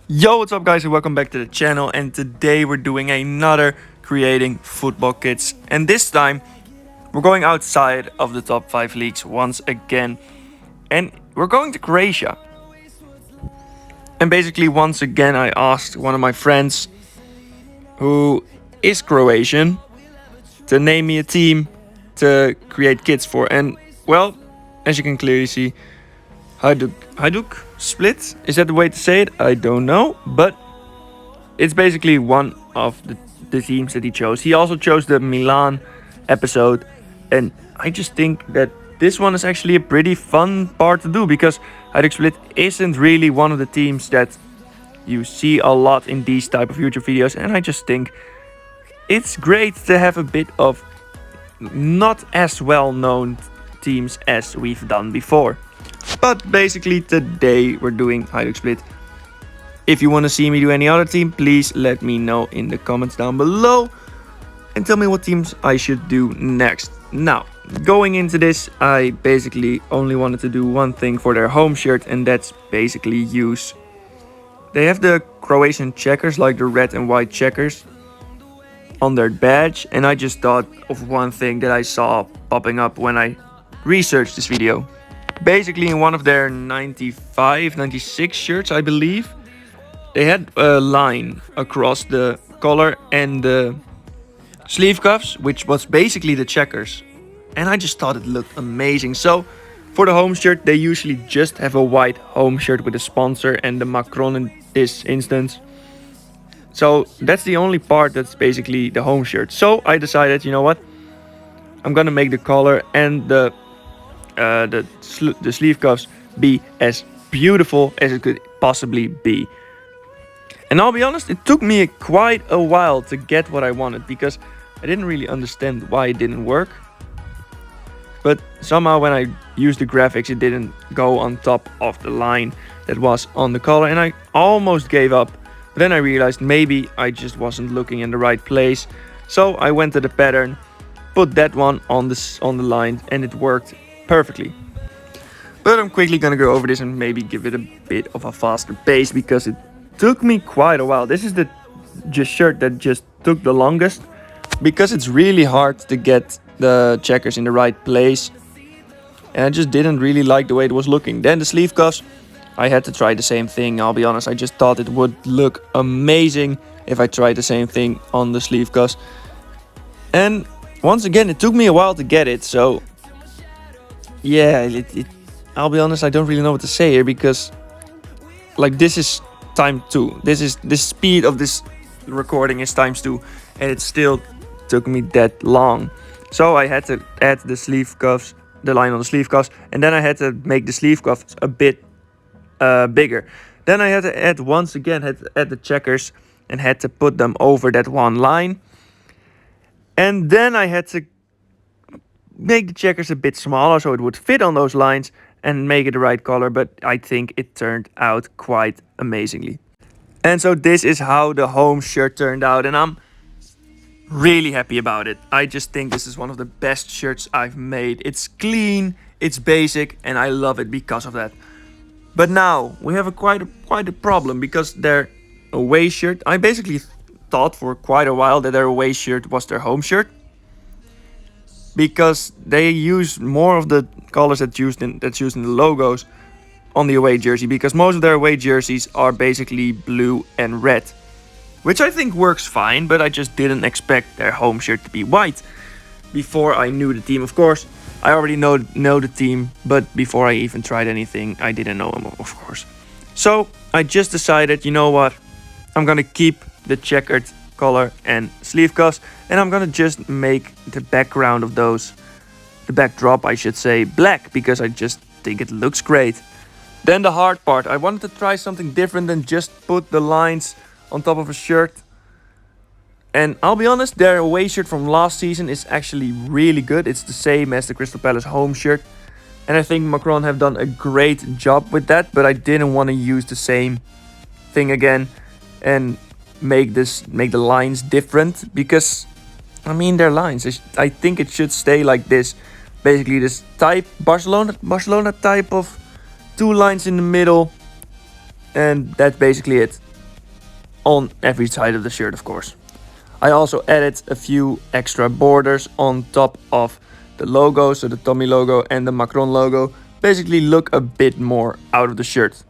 Yo, what's up guys and welcome back to the channel, and today we're doing another creating football kits, and this time we're going outside of the top 5 leagues once again, and we're going to Croatia. And basically once again I asked one of my friends who is Croatian to name me a team to create kits for, and well, as you can clearly see, Hajduk Split, is that the way to say it? I don't know, but it's basically one of the teams that he chose. He also chose the Milan episode, and I just think that this one is actually a pretty fun part to do, because Hajduk Split isn't really one of the teams that you see a lot in these type of YouTube videos, and I just think it's great to have a bit of not as well known teams as we've done before. But basically today we're doing Hajduk Split. If you want to see me do any other team, please let me know in the comments down below and tell me what teams I should do next. Now, going into this, I basically only wanted to do one thing for their home shirt, and that's basically use. They have the Croatian checkers, like the red and white checkers on their badge, and I just thought of one thing that I saw popping up when I researched this video. Basically in one of their 95, 96 shirts, I believe, they had a line across the collar and the sleeve cuffs, which was basically the checkers. And I just thought it looked amazing. So for the home shirt, they usually just have a white home shirt with a sponsor and the Macron in this instance. So that's the only part that's basically the home shirt. So I decided, you know what, I'm gonna make the collar and the sleeve cuffs be as beautiful as it could possibly be. And I'll be honest, it took me quite a while to get what I wanted, because I didn't really understand why it didn't work. But somehow when I used the graphics, it didn't go on top of the line that was on the collar, and I almost gave up. But then I realized maybe I just wasn't looking in the right place. So I went to the pattern, put that one on the line, and it worked perfectly. But I'm quickly gonna go over this and maybe give it a bit of a faster pace, because it took me quite a while. This is the shirt that just took the longest, because it's really hard to get the checkers in the right place, and I just didn't really like the way it was looking. Then the sleeve cuffs, I had to try the same thing. I'll be honest, I just thought it would look amazing if I tried the same thing on the sleeve cuffs. And once again, it took me a while to get it, so yeah, I'll be honest, I don't really know what to say here, because like this is time 2. The speed of this recording is times 2, and it still took me that long. So I had to add the sleeve cuffs, the line on the sleeve cuffs, and then I had to make the sleeve cuffs a bit bigger. Then I had to add, once again, add the checkers and had to put them over that one line. And then I had to make the checkers a bit smaller so it would fit on those lines and make it the right color, but I think it turned out quite amazingly. And so this is how the home shirt turned out, and I'm really happy about it. I just think this is one of the best shirts I've made. It's clean, it's basic, and I love it because of that. But now we have quite a problem, because their away shirt, I basically thought for quite a while that their away shirt was their home shirt, because they use more of the colors that's used in the logos on the away jersey, because most of their away jerseys are basically blue and red, which I think works fine, but I just didn't expect their home shirt to be white. Before I knew the team, of course, I already know the team, but before I even tried anything, I didn't know them, of course. So I just decided, you know what, I'm gonna keep the checkered collar and sleeve cuffs, and I'm gonna just make the background of those, the backdrop I should say, black, because I just think it looks great. Then the hard part, I wanted to try something different than just put the lines on top of a shirt. And I'll be honest, their away shirt from last season is actually really good. It's the same as the Crystal Palace home shirt, and I think Macron have done a great job with that, but I didn't want to use the same thing again and make the lines different, because I mean, they're lines. I think it should stay like this, basically this type Barcelona type of 2 lines in the middle, and that's basically it. on every side of the shirt, of course. I also added a few extra borders on top of the logo, so the Tommy logo and the Macron logo basically look a bit more out of the shirt.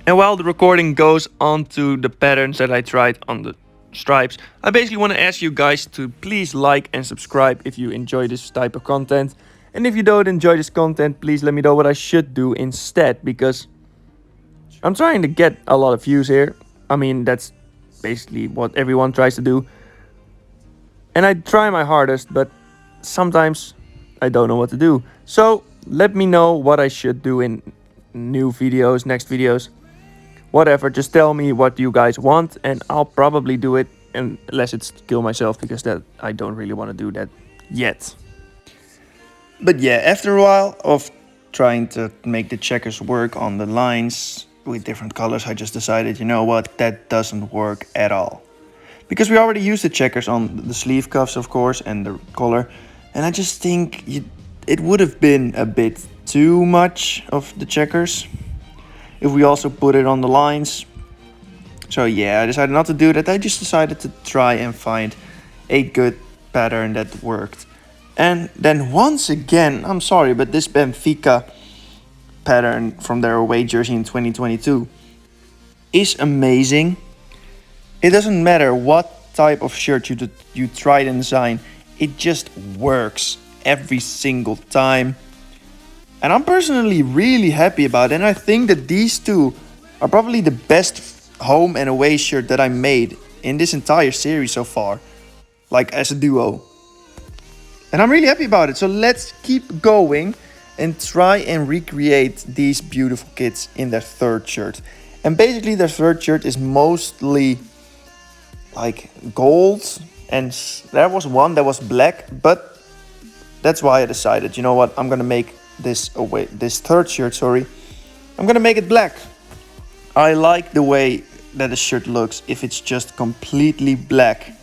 And while the recording goes on to the patterns that I tried on the stripes, I basically want to ask you guys to please like and subscribe if you enjoy this type of content. And if you don't enjoy this content, please let me know what I should do instead, because I'm trying to get a lot of views here. I mean, that's basically what everyone tries to do. And I try my hardest, but sometimes I don't know what to do. So let me know what I should do in new videos, next videos, whatever. Just tell me what you guys want and I'll probably do it, unless it's kill myself, because that I don't really want to do that yet. But yeah, after a while of trying to make the checkers work on the lines with different colors, I just decided, you know what, that doesn't work at all. Because we already used the checkers on the sleeve cuffs, of course, and the collar. And I just think it would have been a bit too much of the checkers if we also put it on the lines. So yeah, I decided not to do that. I just decided to try and find a good pattern that worked. And then once again, I'm sorry, but this Benfica pattern from their away jersey in 2022 is amazing. It doesn't matter what type of shirt you try to design, it just works every single time. And I'm personally really happy about it. And I think that these two are probably the best home and away shirt that I made in this entire series so far, like as a duo. And I'm really happy about it. So let's keep going and try and recreate these beautiful kits in their third shirt. And basically their third shirt is mostly like gold, and there was one that was black, but that's why I decided, you know what, I'm gonna make this third shirt, I'm gonna make it black. I like the way that the shirt looks if it's just completely black,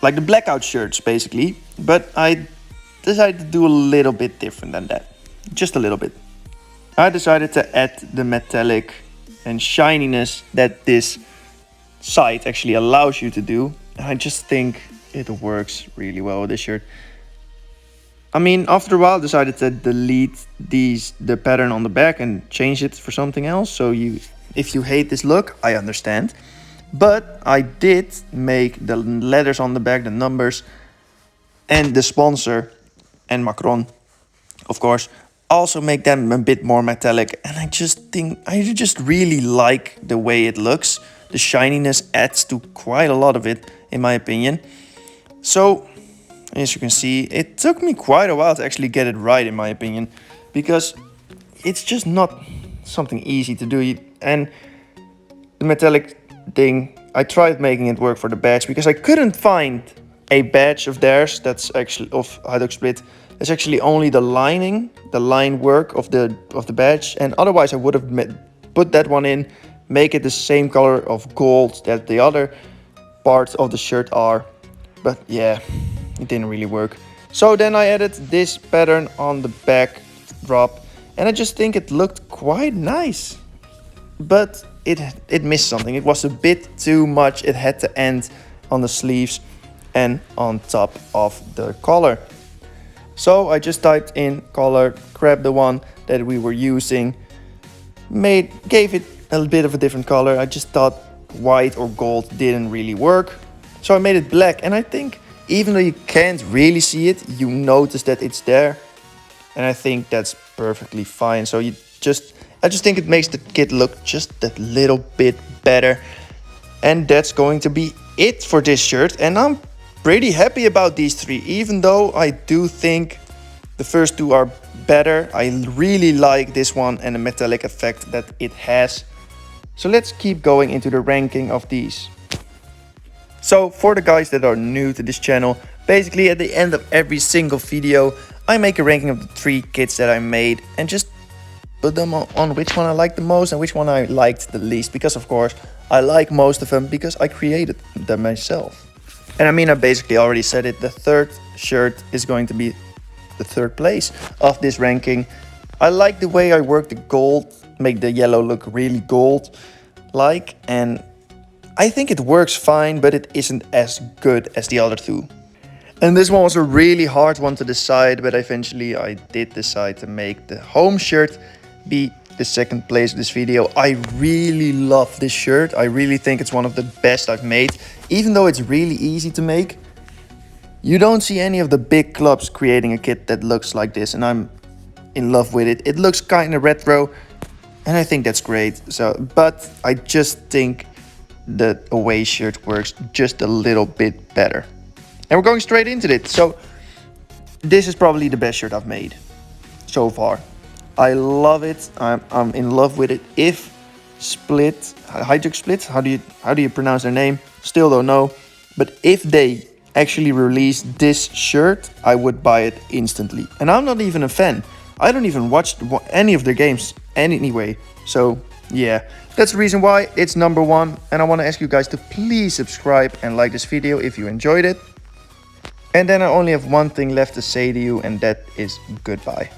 like the blackout shirts basically, but I decided to do a little bit different than that, just a little bit. I decided to add the metallic and shininess that this site actually allows you to do, and I just think it works really well with this shirt. I mean, after a while I decided to delete the pattern on the back and change it for something else. So if you hate this look, I understand. But I did make the letters on the back, the numbers, and the sponsor, and Macron, of course, also make them a bit more metallic. And I just really like the way it looks. The shininess adds to quite a lot of it, in my opinion. So, as you can see, it took me quite a while to actually get it right, in my opinion, because it's just not something easy to do. And the metallic thing, I tried making it work for the badge, because I couldn't find a badge of theirs that's actually of Hajduk Split. It's actually only the lining, the line work of the badge, and otherwise I would have put that one in, make it the same color of gold that the other parts of the shirt are. But yeah, it didn't really work. So then I added this pattern on the back drop, and I just think it looked quite nice. But it missed something. It was a bit too much. It had to end on the sleeves and on top of the collar. So I just typed in color, grabbed the one that we were using, gave it a bit of a different color. I just thought white or gold didn't really work, so I made it black. And I think even though you can't really see it, you notice that it's there, and I think that's perfectly fine. So I just think it makes the kit look just that little bit better. And that's going to be it for this shirt, and I'm pretty happy about these three, even though I do think the first two are better. I really like this one and the metallic effect that it has. So let's keep going into the ranking of these. So for the guys that are new to this channel, basically at the end of every single video, I make a ranking of the 3 kits that I made and just put them on which one I like the most and which one I liked the least. Because of course, I like most of them because I created them myself. And I mean, I basically already said it, the third shirt is going to be the third place of this ranking. I like the way I work the gold, make the yellow look really gold-like, and I think it works fine, but it isn't as good as the other two. And this one was a really hard one to decide, but eventually I did decide to make the home shirt be the second place of this video. I really love this shirt. I really think it's one of the best I've made. Even though it's really easy to make, you don't see any of the big clubs creating a kit that looks like this, and I'm in love with it. It looks kind of retro, and I think that's great. But I just think the away shirt works just a little bit better. And we're going straight into it. So this is probably the best shirt I've made so far. I love it. I'm in love with it. If Split, Hajduk Split, how do you pronounce their name? Still don't know. But if they actually release this shirt, I would buy it instantly. And I'm not even a fan. I don't even watch any of their games anyway. So yeah, that's the reason why it's number one. And I want to ask you guys to please subscribe and like this video if you enjoyed it. And then I only have one thing left to say to you, and that is goodbye.